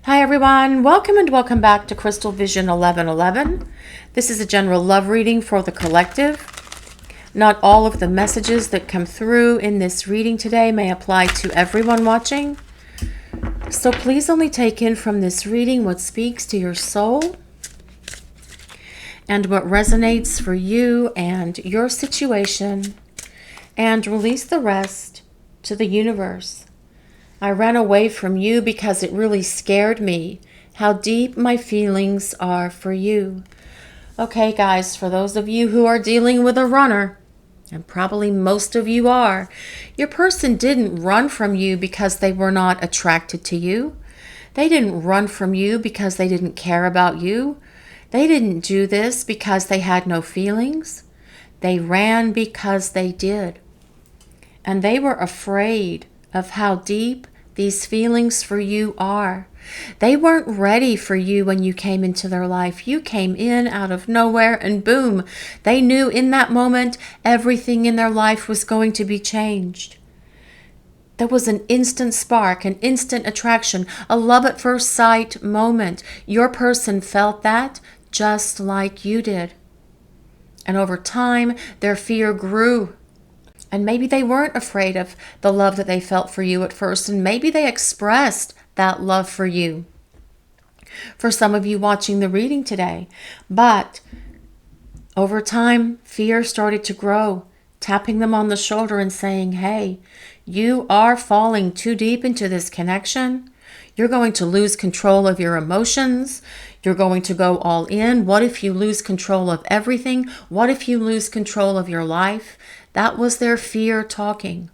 Hi everyone, welcome and welcome back to Crystal Vision 1111. This is a general love reading for the collective. Not all of the messages that come through in this reading today may apply to everyone watching. So please only take in from this reading what speaks to your soul and what resonates for you and your situation, and release the rest to the universe. I ran away from you because it really scared me how deep my feelings are for you. Okay, guys, for those of you who are dealing with a runner, and probably most of you are, your person didn't run from you because they were not attracted to you. They didn't run from you because they didn't care about you. They didn't do this because they had no feelings. They ran because they did. And they were afraid of how deep these feelings for you are. They weren't ready for you when you came into their life. You came in out of nowhere and boom, they knew in that moment everything in their life was going to be changed. There was an instant spark, an instant attraction, a love at first sight moment. Your person felt that just like you did. And over time, their fear grew. And maybe they weren't afraid of the love that they felt for you at first, and maybe they expressed that love for you. For some of you watching the reading today, but over time, fear started to grow, tapping them on the shoulder and saying, hey, you are falling too deep into this connection. You're going to lose control of your emotions. You're going to go all in. What if you lose control of everything? What if you lose control of your life? That was their fear talking.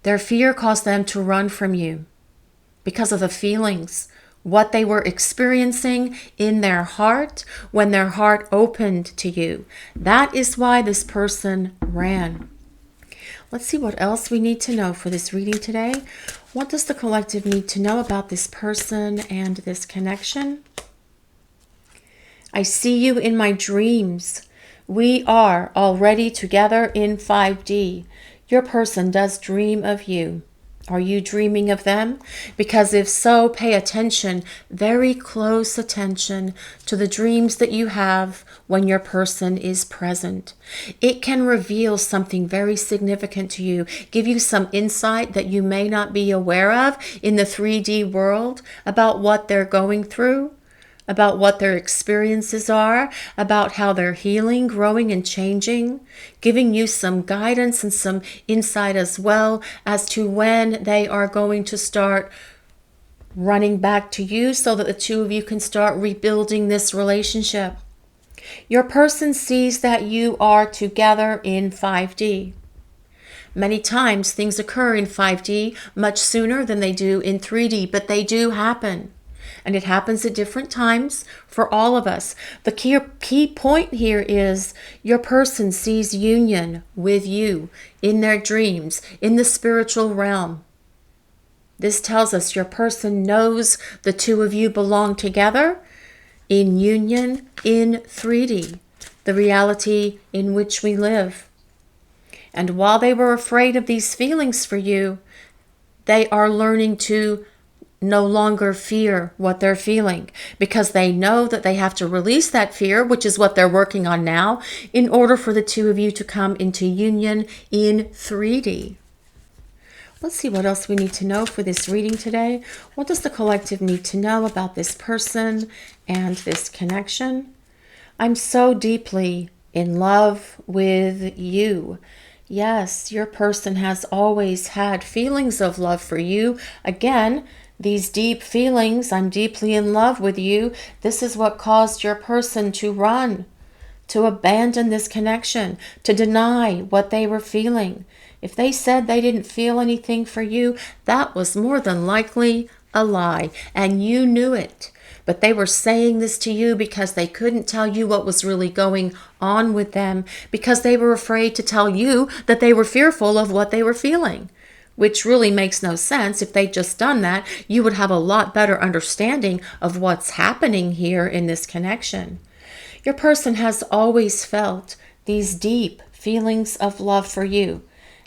Their fear caused them to run from you because of the feelings, what they were experiencing in their heart when their heart opened to you. That is why this person ran. Let's see what else we need to know for this reading today. What does the collective need to know about this person and this connection? I see you in my dreams. We are already together in 5D. Your person does dream of you. Are you dreaming of them? Because if so, pay attention, very close attention to the dreams that you have when your person is present. It can reveal something very significant to you, give you some insight that you may not be aware of in the 3D world about what they're going through, about what their experiences are, about how they're healing, growing, and changing, giving you some guidance and some insight as well as to when they are going to start running back to you so that the two of you can start rebuilding this relationship. Your person sees that you are together in 5D. Many times things occur in 5D much sooner than they do in 3D, but they do happen. And it happens at different times for all of us. The key point here is your person sees union with you in their dreams, in the spiritual realm. This tells us your person knows the two of you belong together in union in 3D, the reality in which we live. And while they were afraid of these feelings for you, they are learning to no longer fear what they're feeling because they know that they have to release that fear, which is what they're working on now, in order for the two of you to come into union in 3D. Let's see what else we need to know for this reading today. What does the collective need to know about this person and this connection? I'm so deeply in love with you. Yes, your person has always had feelings of love for you. Again, these deep feelings, I'm deeply in love with you. This is what caused your person to run, to abandon this connection, to deny what they were feeling. If they said they didn't feel anything for you, that was more than likely a lie, and you knew it. But they were saying this to you because they couldn't tell you what was really going on with them, because they were afraid to tell you that they were fearful of what they were feeling. Which really makes no sense. If they'd just done that, you would have a lot better understanding of what's happening here in this connection. Your person has always felt these deep feelings of love for you,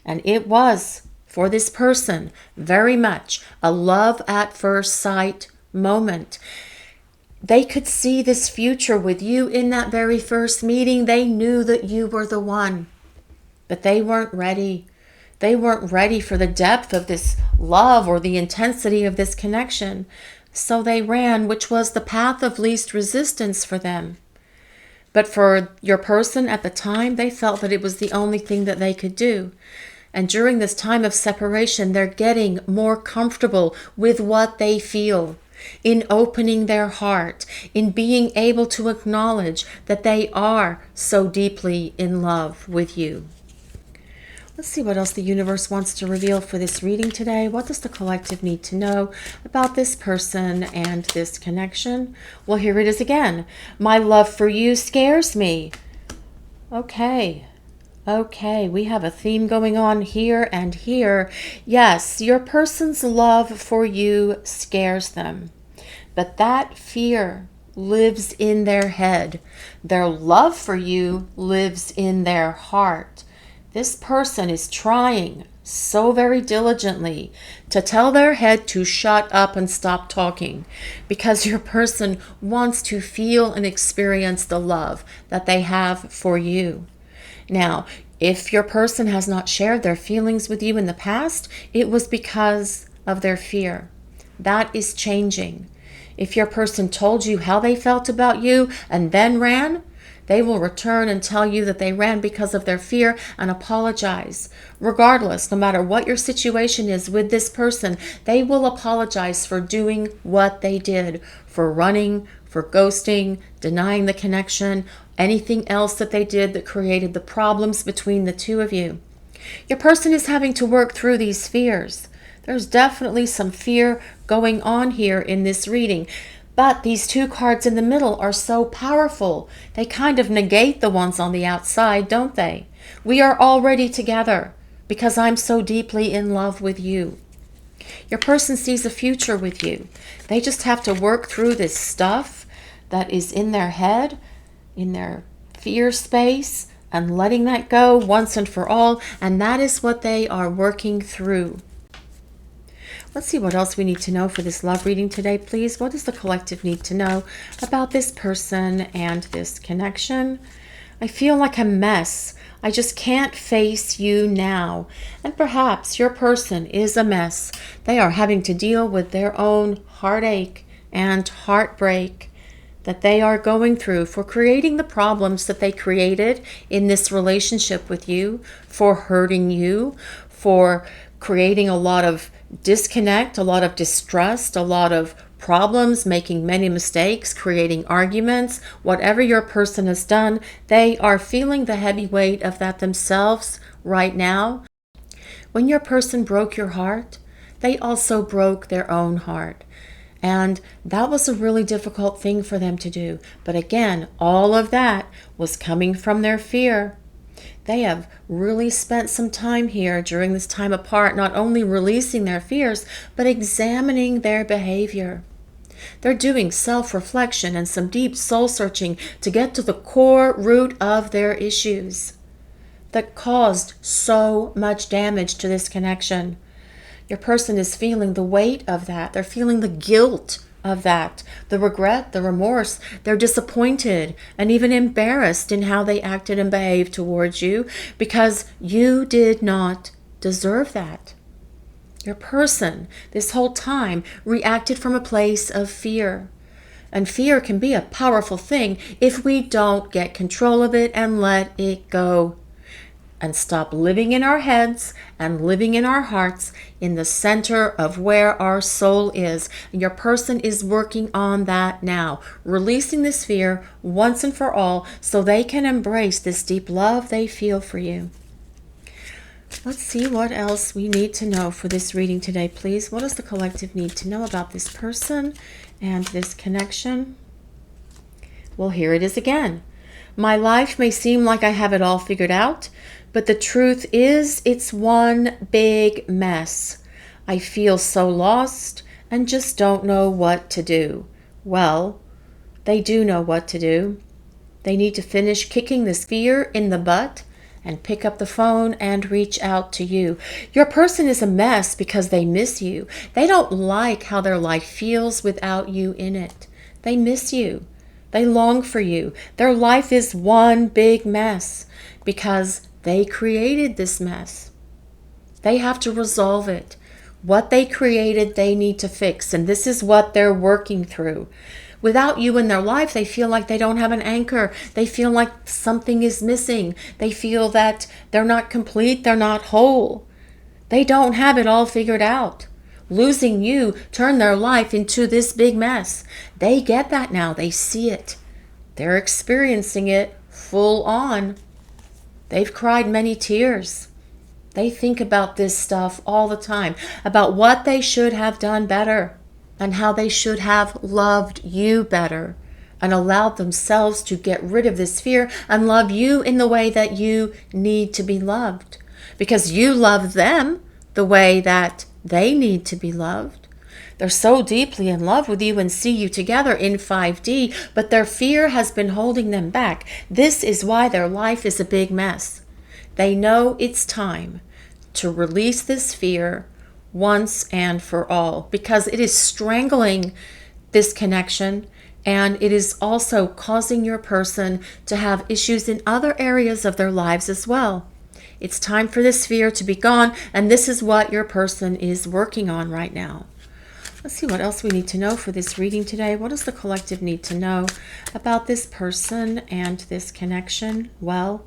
and it was for this person, very much a love at first sight moment. They could see this future with you in that very first meeting. They knew that you were the one, but they weren't ready. They weren't ready for the depth of this love or the intensity of this connection. So they ran, which was the path of least resistance for them. But for your person at the time, they felt that it was the only thing that they could do. And during this time of separation, they're getting more comfortable with what they feel, in opening their heart, in being able to acknowledge that they are so deeply in love with you. Let's see what else the universe wants to reveal for this reading today. What does the collective need to know about this person and this connection? Well, here it is again. My love for you scares me. Okay, we have a theme going on here and here. Yes, your person's love for you scares them, but that fear lives in their head. Their love for you lives in their heart. This person is trying so very diligently to tell their head to shut up and stop talking, because your person wants to feel and experience the love that they have for you. Now, if your person has not shared their feelings with you in the past, it was because of their fear. That is changing. If your person told you how they felt about you and then ran, they will return and tell you that they ran because of their fear and apologize. Regardless, no matter what your situation is with this person, they will apologize for doing what they did, for running, for ghosting, denying the connection, anything else that they did that created the problems between the two of you. Your person is having to work through these fears. There's definitely some fear going on here in this reading. But these two cards in the middle are so powerful. They kind of negate the ones on the outside, don't they? We are already together because I'm so deeply in love with you. Your person sees a future with you. They just have to work through this stuff that is in their head, in their fear space, and letting that go once and for all. And that is what they are working through. Let's see what else we need to know for this love reading today, please. What does the collective need to know about this person and this connection? I feel like a mess. I just can't face you now. And perhaps your person is a mess. They are having to deal with their own heartache and heartbreak that they are going through for creating the problems that they created in this relationship with you, for hurting you, for creating a lot of disconnect, a lot of distrust, a lot of problems, making many mistakes, creating arguments. Whatever your person has done, they are feeling the heavy weight of that themselves right now. When your person broke your heart, they also broke their own heart. And that was a really difficult thing for them to do. But again, all of that was coming from their fear. They have really spent some time here during this time apart, not only releasing their fears, but examining their behavior. They're doing self-reflection and some deep soul searching to get to the core root of their issues that caused so much damage to this connection. Your person is feeling the weight of that. They're feeling the guilt of that, the regret, the remorse. They're disappointed and even embarrassed in how they acted and behaved towards you because you did not deserve that. Your person, this whole time, reacted from a place of fear. And fear can be a powerful thing if we don't get control of it and let it go. And stop living in our heads and living in our hearts in the center of where our soul is. And your person is working on that now, releasing this fear once and for all so they can embrace this deep love they feel for you. Let's see what else we need to know for this reading today, please. What does the collective need to know about this person and this connection? Well, here it is again. My life may seem like I have it all figured out, but the truth is it's one big mess. I feel so lost and just don't know what to do. Well, they do know what to do. They need to finish kicking this fear in the butt and pick up the phone and reach out to you. Your person is a mess because they miss you. They don't like how their life feels without you in it. They miss you. They long for you. Their life is one big mess because they created this mess. They have to resolve it. What they created, they need to fix, and this is what they're working through. Without you in their life, they feel like they don't have an anchor. They feel like something is missing. They feel that they're not complete, they're not whole. They don't have it all figured out. Losing you turned their life into this big mess. They get that now. They see it. They're experiencing it full on. They've cried many tears. They think about this stuff all the time, about what they should have done better and how they should have loved you better and allowed themselves to get rid of this fear and love you in the way that you need to be loved. Because you love them the way that they need to be loved. They're so deeply in love with you and see you together in 5D, but their fear has been holding them back. This is why their life is a big mess. They know it's time to release this fear once and for all, because it is strangling this connection, and it is also causing your person to have issues in other areas of their lives as well. It's time for this fear to be gone, and this is what your person is working on right now. Let's see what else we need to know for this reading today. What does the collective need to know about this person and this connection? Well,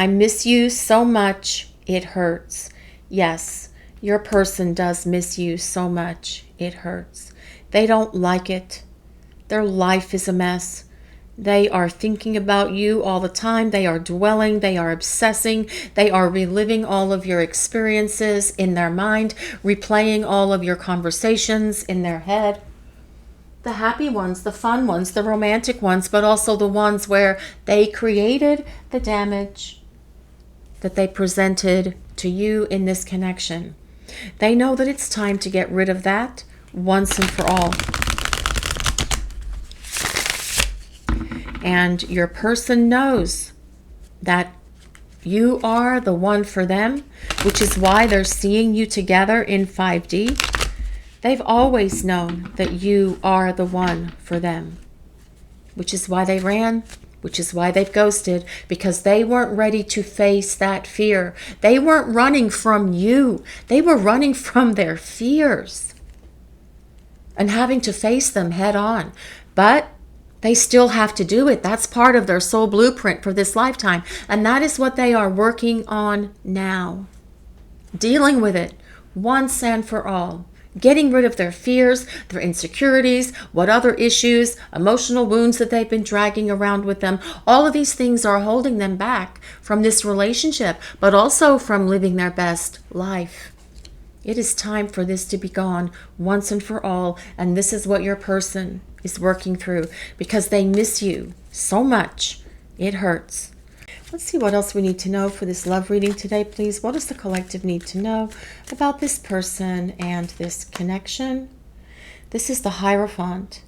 I miss you so much, it hurts. Yes, your person does miss you so much, it hurts. They don't like it. Their life is a mess. They are thinking about you all the time. They are dwelling. They are obsessing. They are reliving all of your experiences in their mind, replaying all of your conversations in their head. The happy ones, the fun ones, the romantic ones, but also the ones where they created the damage that they presented to you in this connection. They know that it's time to get rid of that once and for all. And your person knows that you are the one for them, which is why they're seeing you together in 5D. They've always known that you are the one for them, which is why they ran, which is why they've ghosted, because they weren't ready to face that fear. They weren't running from you. They were running from their fears and having to face them head on. But they still have to do it. That's part of their soul blueprint for this lifetime. And that is what they are working on now. Dealing with it once and for all. Getting rid of their fears, their insecurities, what other issues, emotional wounds that they've been dragging around with them. All of these things are holding them back from this relationship, but also from living their best life. It is time for this to be gone once and for all. And this is what your person is working through, because they miss you so much. It hurts. Let's see what else we need to know for this love reading today, please. What does the collective need to know about this person and this connection? This is the Hierophant.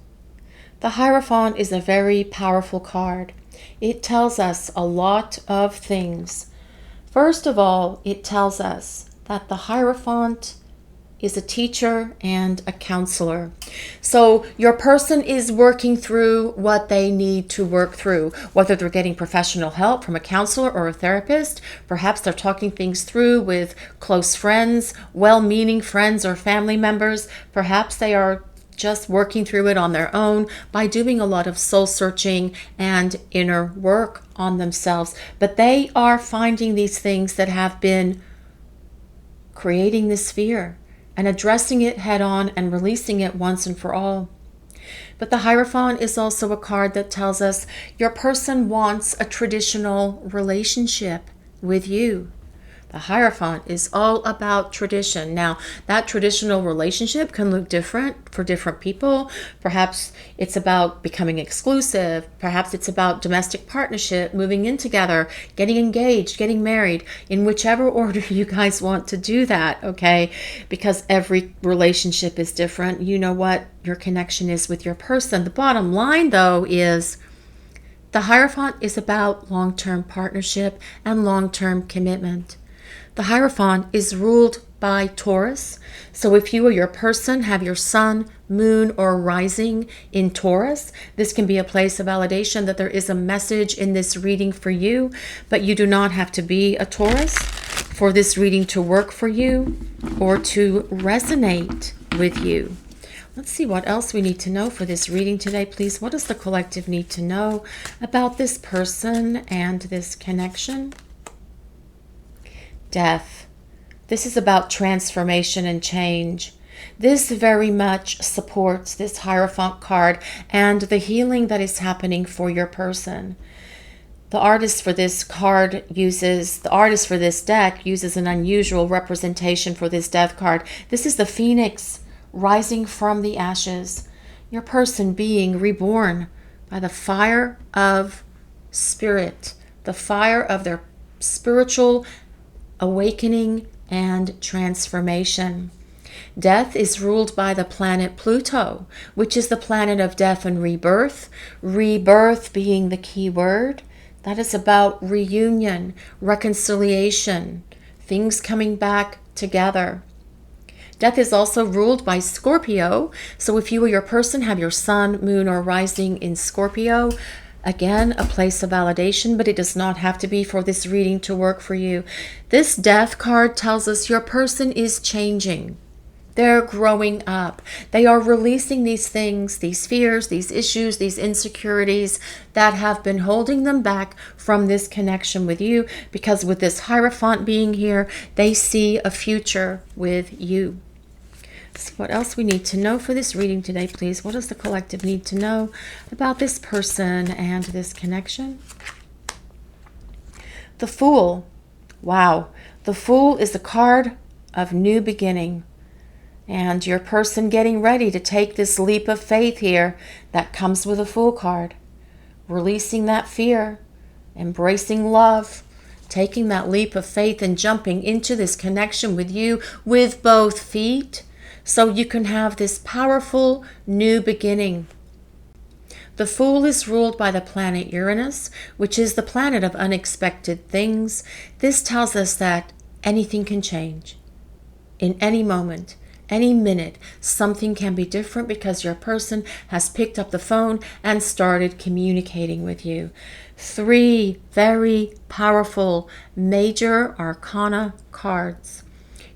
The Hierophant is a very powerful card. It tells us a lot of things. First of all, it tells us that the Hierophant is a teacher and a counselor. So your person is working through what they need to work through, whether they're getting professional help from a counselor or a therapist. Perhaps they're talking things through with close friends, well-meaning friends or family members. Perhaps they are just working through it on their own by doing a lot of soul searching and inner work on themselves. But they are finding these things that have been creating this fear and addressing it head on and releasing it once and for all. But the Hierophant is also a card that tells us your person wants a traditional relationship with you. The Hierophant is all about tradition. Now, that traditional relationship can look different for different people. Perhaps it's about becoming exclusive. Perhaps it's about domestic partnership, moving in together, getting engaged, getting married, in whichever order you guys want to do that, okay? Because every relationship is different. You know what your connection is with your person. The bottom line, though, is The Hierophant is about long-term partnership and long-term commitment. The Hierophant is ruled by Taurus. So if you or your person have your sun, moon, or rising in Taurus, this can be a place of validation that there is a message in this reading for you, but you do not have to be a Taurus for this reading to work for you or to resonate with you. Let's see what else we need to know for this reading today, please. What does the collective need to know about this person and this connection? Death. This is about transformation and change. This very much supports this Hierophant card and the healing that is happening for your person. The artist for this deck uses an unusual representation for this death card. This is the phoenix rising from the ashes. Your person being reborn by the fire of spirit, the fire of their spiritual awakening and transformation. Death is ruled by the planet Pluto, which is the planet of death and rebirth. Rebirth being the key word. That is about reunion, reconciliation, things coming back together. Death is also ruled by Scorpio. So if you or your person have your sun, moon, or rising in Scorpio, again, a place of validation, but it does not have to be for this reading to work for you. This death card tells us your person is changing. They're growing up. They are releasing these things, these fears, these issues, these insecurities that have been holding them back from this connection with you, because with this Hierophant being here, they see a future with you. See what else we need to know for this reading today, please. What does the collective need to know about this person and this connection? The Fool. Wow. The Fool is the card of new beginning. And your person getting ready to take this leap of faith here that comes with a Fool card. Releasing that fear, embracing love, taking that leap of faith and jumping into this connection with you with both feet, so you can have this powerful new beginning. The Fool is ruled by the planet Uranus, which is the planet of unexpected things. This tells us that anything can change. In any moment, any minute, something can be different because your person has picked up the phone and started communicating with you. 3 very powerful major arcana cards.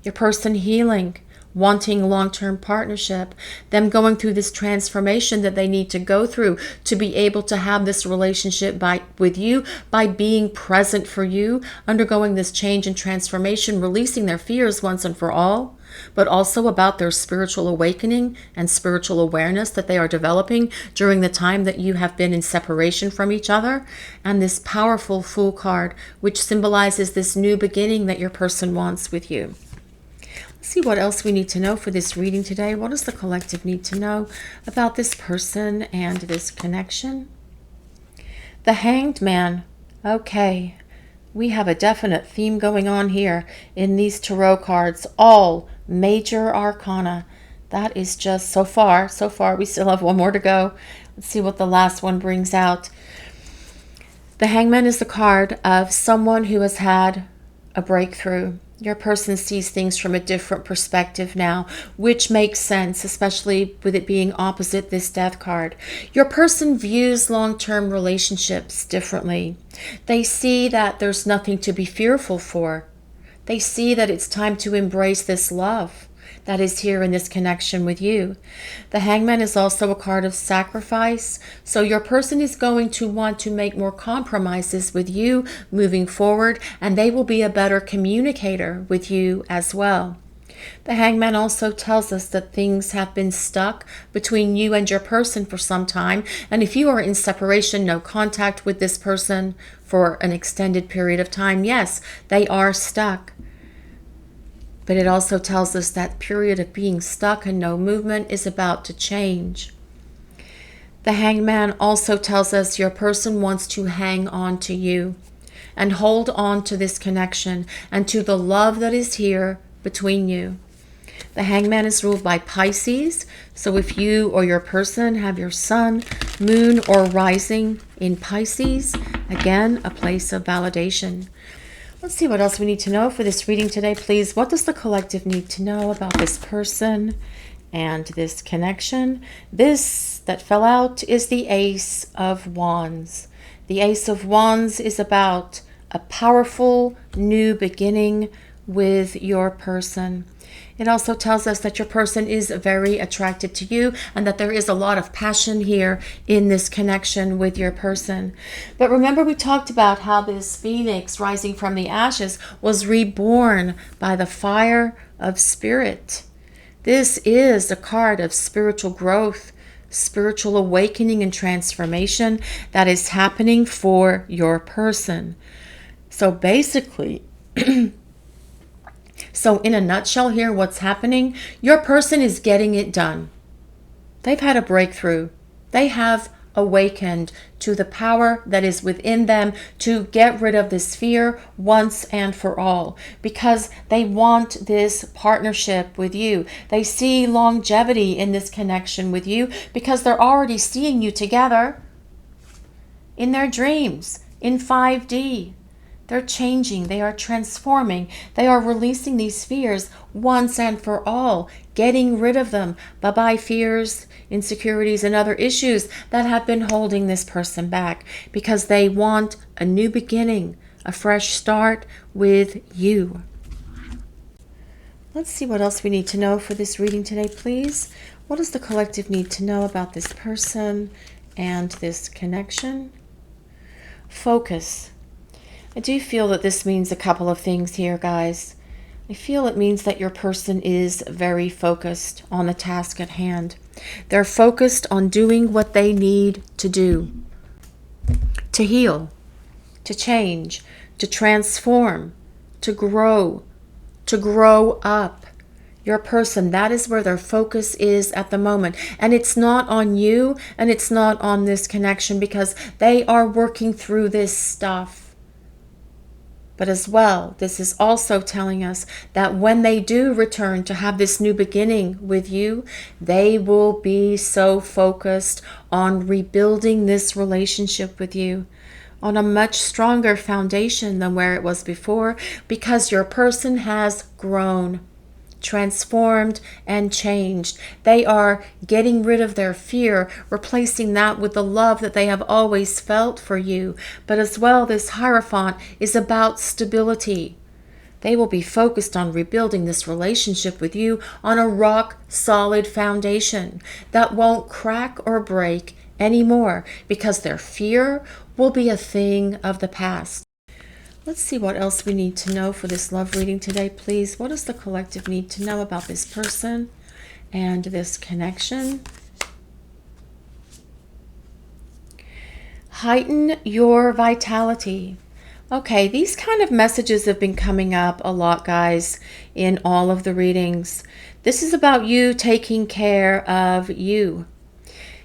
Your person healing, wanting long-term partnership, them going through this transformation that they need to go through to be able to have this relationship with you, by being present for you, undergoing this change and transformation, releasing their fears once and for all, but also about their spiritual awakening and spiritual awareness that they are developing during the time that you have been in separation from each other. And this powerful Fool card, which symbolizes this new beginning that your person wants with you. See what else we need to know for this reading today. What does the collective need to know about this person and this connection? The Hanged Man. Okay, we have a definite theme going on here in these tarot cards, all major arcana. That is just so far. We still have one more to go. Let's see what the last one brings out. The Hangman is the card of someone who has had a breakthrough. Your person sees things from a different perspective now, which makes sense, especially with it being opposite this death card. Your person views long-term relationships differently. They see that there's nothing to be fearful for. They see that it's time to embrace this love that is here in this connection with you. The Hangman is also a card of sacrifice, so your person is going to want to make more compromises with you moving forward, and they will be a better communicator with you as well. The Hangman also tells us that things have been stuck between you and your person for some time, and if you are in separation, no contact with this person for an extended period of time, yes, they are stuck. But it also tells us that period of being stuck and no movement is about to change. The Hangman also tells us your person wants to hang on to you and hold on to this connection and to the love that is here between you. The Hangman is ruled by Pisces, so if you or your person have your sun, moon, or rising in Pisces. Again, a place of validation. Let's see what else we need to know for this reading today, please. What does the collective need to know about this person and this connection? This that fell out is the Ace of Wands. The Ace of Wands is about a powerful new beginning with your person. It also tells us that your person is very attracted to you and that there is a lot of passion here in this connection with your person. But remember, we talked about how this phoenix rising from the ashes was reborn by the fire of spirit. This is a card of spiritual growth, spiritual awakening and transformation that is happening for your person. So basically, so in a nutshell here, what's happening? Your person is getting it done. They've had a breakthrough. They have awakened to the power that is within them to get rid of this fear once and for all, because they want this partnership with you. They see longevity in this connection with you because they're already seeing you together in their dreams, in 5D. They're changing, they are transforming, they are releasing these fears once and for all, getting rid of them. Bye-bye fears, insecurities, and other issues that have been holding this person back because they want a new beginning, a fresh start with you. Let's see what else we need to know for this reading today, please. What does the collective need to know about this person and this connection? Focus. I do feel that this means a couple of things here, guys. I feel it means that your person is very focused on the task at hand. They're focused on doing what they need to do, to heal, to change, to transform, to grow up. Your person, that is where their focus is at the moment. And it's not on you and it's not on this connection because they are working through this stuff. But as well, this is also telling us that when they do return to have this new beginning with you, they will be so focused on rebuilding this relationship with you on a much stronger foundation than where it was before, because your person has grown, transformed, and changed. They are getting rid of their fear, replacing that with the love that they have always felt for you. But as well, this Hierophant is about stability. They will be focused on rebuilding this relationship with you on a rock solid foundation that won't crack or break anymore, because their fear will be a thing of the past. Let's see what else we need to know for this love reading today, please. What does the collective need to know about this person and this connection? Heighten your vitality. Okay, these kind of messages have been coming up a lot, guys, in all of the readings. This is about you taking care of you.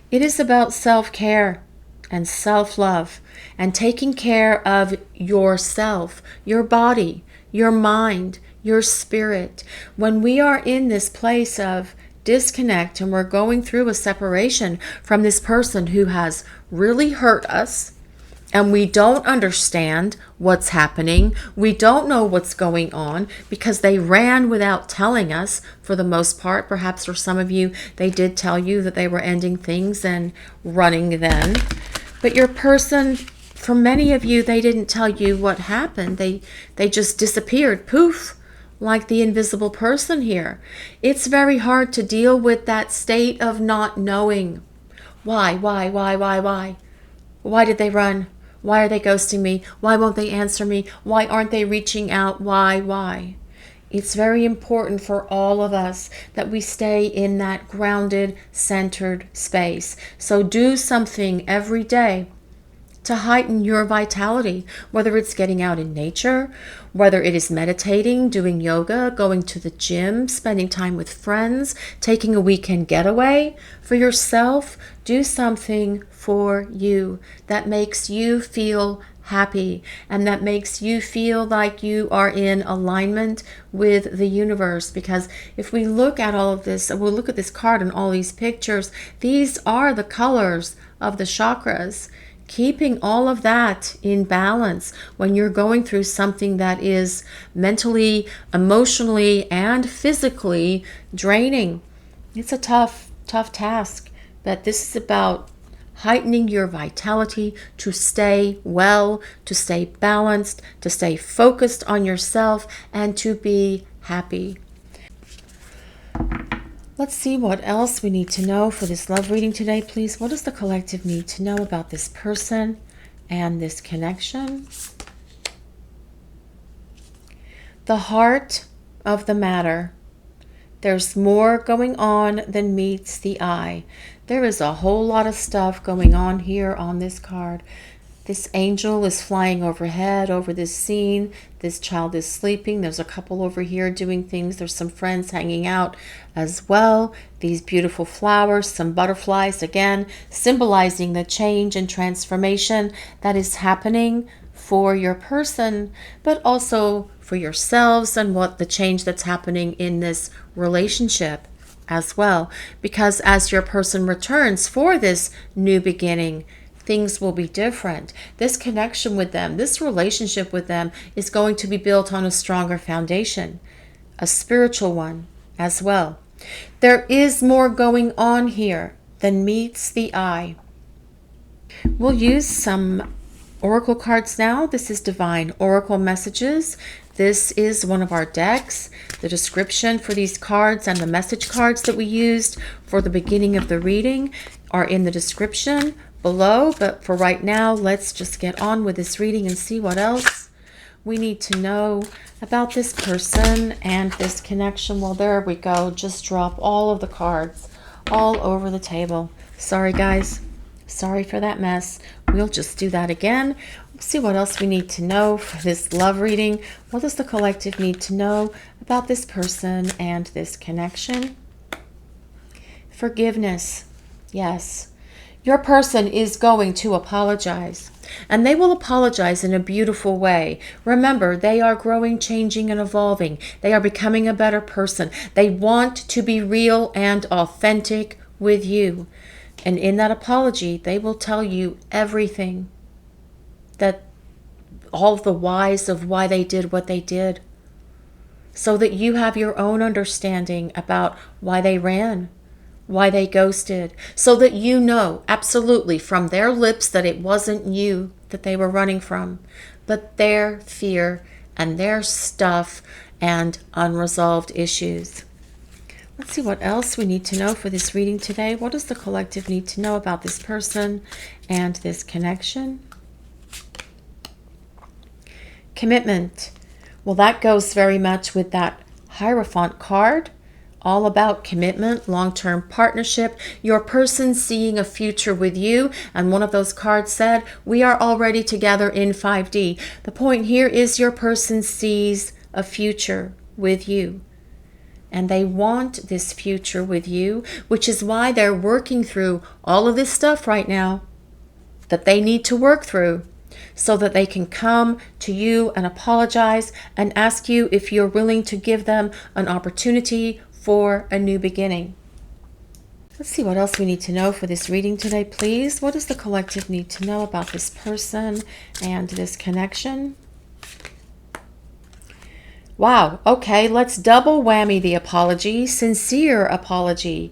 It is about self-care and self-love and taking care of yourself, your body, your mind, your spirit. When we are in this place of disconnect and we're going through a separation from this person who has really hurt us, and we don't understand what's happening, we don't know what's going on because they ran without telling us for the most part. Perhaps for some of you, they did tell you that they were ending things and running then. But your person, for many of you, they didn't tell you what happened. They just disappeared, poof, like the invisible person here. It's very hard to deal with that state of not knowing. Why? Why did they run? Why are they ghosting me? Why won't they answer me? Why aren't they reaching out? Why? It's very important for all of us that we stay in that grounded, centered space. So do something every day to heighten your vitality, whether it's getting out in nature, whether it is meditating, doing yoga, going to the gym, spending time with friends, taking a weekend getaway for yourself. Do something for you that makes you feel happy and that makes you feel like you are in alignment with the universe. Because if we look at all of this, we'll look at this card and all these pictures, these are the colors of the chakras. keeping all of that in balance when you're going through something that is mentally, emotionally, and physically draining. It's a tough task, but this is about heightening your vitality to stay well, to stay balanced, to stay focused on yourself, and to be happy. Let's see what else we need to know for this love reading today, please. What does the collective need to know about this person and this connection? The heart of the matter. There's more going on than meets the eye. There is a whole lot of stuff going on here on this card. This angel is flying overhead over this scene. This child is sleeping. There's a couple over here doing things. There's some friends hanging out as well. These beautiful flowers, some butterflies, again, symbolizing the change and transformation that is happening for your person, but also for yourselves and what the change that's happening in this relationship as well. Because as your person returns for this new beginning, things will be different. This connection with them, this relationship with them is going to be built on a stronger foundation, a spiritual one as well. There is more going on here than meets the eye. We'll use some oracle cards now. This is Divine Oracle Messages. This is one of our decks. The description for these cards and the message cards that we used for the beginning of the reading are in the description below, but for right now, let's just get on with this reading and see what else we need to know about this person and this connection. Well, there we go. Just drop all of the cards all over the table. Sorry, guys. Sorry for that mess. We'll just do that again. See what else we need to know for this love reading. What does the collective need to know about this person and this connection? Forgiveness. Yes. Your person is going to apologize, and they will apologize in a beautiful way. Remember, they are growing, changing, and evolving. They are becoming a better person. They want to be real and authentic with you. And in that apology, they will tell you everything, that all the whys of why they did what they did, so that you have your own understanding about why they ran, why they ghosted, so that you know absolutely from their lips that it wasn't you that they were running from, but their fear and their stuff and unresolved issues. Let's see what else we need to know for this reading today. What does the collective need to know about this person and this connection? Commitment. Well, that goes very much with that Hierophant card. All about commitment, long-term partnership, your person seeing a future with you. And one of those cards said, we are already together in 5D. The point here is your person sees a future with you. And they want this future with you, which is why they're working through all of this stuff right now that they need to work through, so that they can come to you and apologize and ask you if you're willing to give them an opportunity for a new beginning. Let's see what else we need to know for this reading today, please. What does the collective need to know about this person and this connection? Wow, okay, let's double whammy the apology. Sincere apology.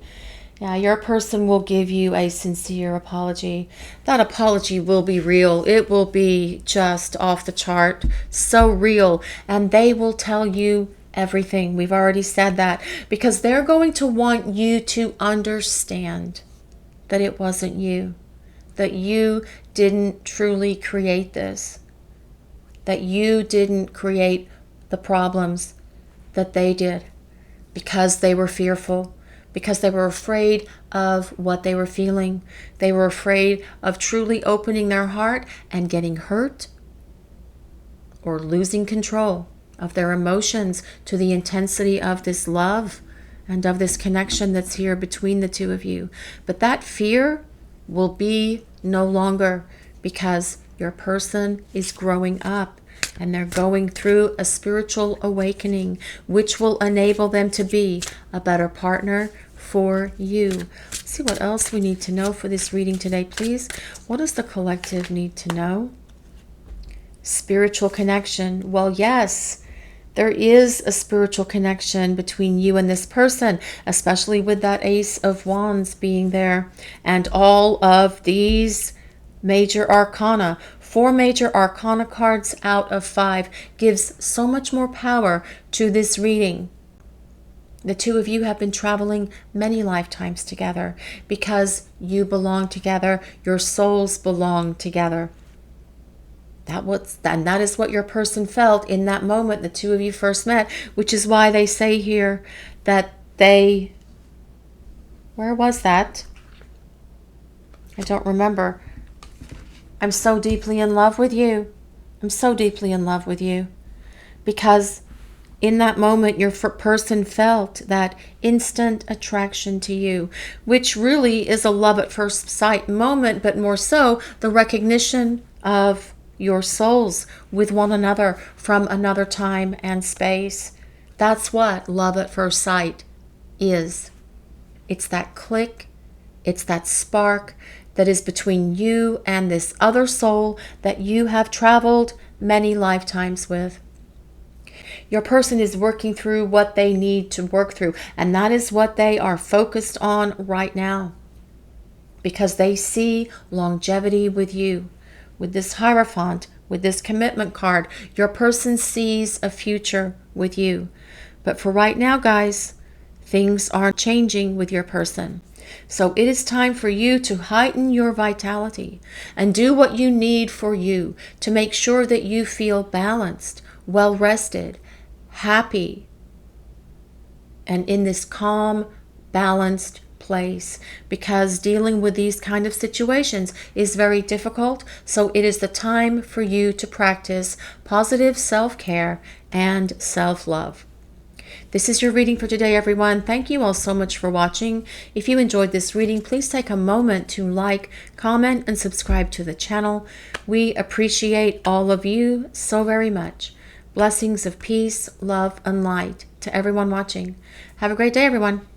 Yeah, your person will give you a sincere apology. That apology will be real. It will be just off the chart, so real. And they will tell you everything. We've already said that, because they're going to want you to understand that it wasn't you, that you didn't truly create this, that you didn't create the problems, that they did, because they were fearful, because they were afraid of what they were feeling. They were afraid of truly opening their heart and getting hurt or losing control of their emotions to the intensity of this love and of this connection that's here between the two of you. But that fear will be no longer, because your person is growing up and they're going through a spiritual awakening, which will enable them to be a better partner for you. Let's see what else we need to know for this reading today, please. What does the collective need to know? Spiritual connection. Well, yes, there is a spiritual connection between you and this person, especially with that Ace of Wands being there and all of these major arcana. 4 major arcana cards out of 5 gives so much more power to this reading. The two of you have been traveling many lifetimes together because you belong together. Your souls belong together. That is what your person felt in that moment the two of you first met, which is why they say here that they... Where was that? I don't remember. I'm so deeply in love with you. I'm so deeply in love with you. Because in that moment, your person felt that instant attraction to you, which really is a love at first sight moment, but more so the recognition of your souls with one another from another time and space. That's what love at first sight is. It's that click, it's that spark that is between you and this other soul that you have traveled many lifetimes with. Your person is working through what they need to work through, and that is what they are focused on right now, because they see longevity with you. With this Hierophant, with this commitment card, your person sees a future with you. But for right now, guys, things are changing with your person. So it is time for you to heighten your vitality and do what you need for you to make sure that you feel balanced, well rested, happy, and in this calm, balanced place, because dealing with these kind of situations is very difficult. So it is the time for you to practice positive self-care and self-love. This is your reading for today, everyone. Thank you all so much for watching. If you enjoyed this reading, please take a moment to like, comment, and subscribe to the channel. We appreciate all of you so very much. Blessings of peace, love, and light to everyone watching. Have a great day, everyone.